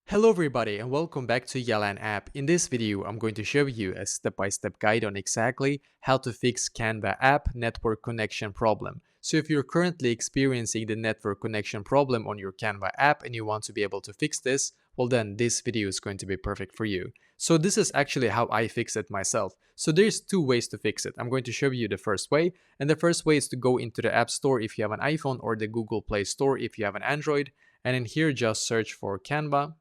Hello everybody and welcome back to Yalan app. In this video, I'm going to show you a step-by-step guide on exactly how to fix Canva app network connection problem. So if you're currently experiencing the network connection problem on your Canva app and you want to be able to fix this, well then this video is going to be perfect for you. So this is actually how I fix it myself. So there's two ways to fix it. I'm going to show you the first way, and the first way is to go into the App Store if you have an iPhone or the Google Play Store if you have an Android, and in here just search for Canva,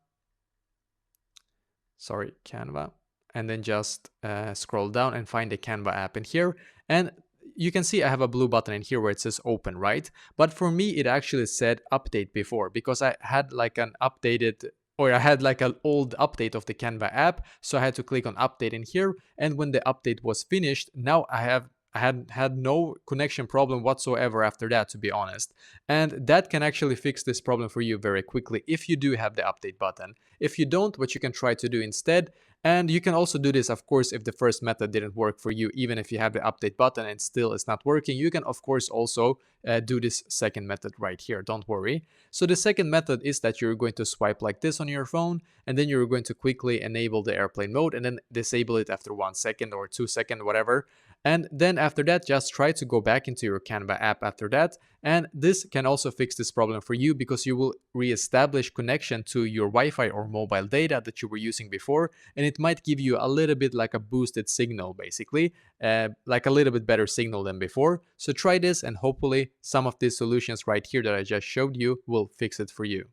and then just scroll down and find the Canva app in here. And you can see I have a blue button in here where it says open, right? But for me, it actually said update before because I had like an updated or I had like an old update of the Canva app. So I had to click on update in here. And when the update was finished, now I had no connection problem whatsoever after that, to be honest. And that can actually fix this problem for you very quickly if you do have the update button. If you don't, what you can try to do instead, and you can also do this, of course, if the first method didn't work for you, even if you have the update button and still it's not working, you can, of course, also do this second method right here. Don't worry. So the second method is that you're going to swipe like this on your phone, and then you're going to quickly enable the airplane mode and then disable it after 1 second or 2 seconds, whatever. And then after that, just try to go back into your Canva app after that. And this can also fix this problem for you because you will reestablish connection to your Wi-Fi or mobile data that you were using before. And it might give you a little bit like a boosted signal, basically, like a little bit better signal than before. So try this and hopefully some of these solutions right here that I just showed you will fix it for you.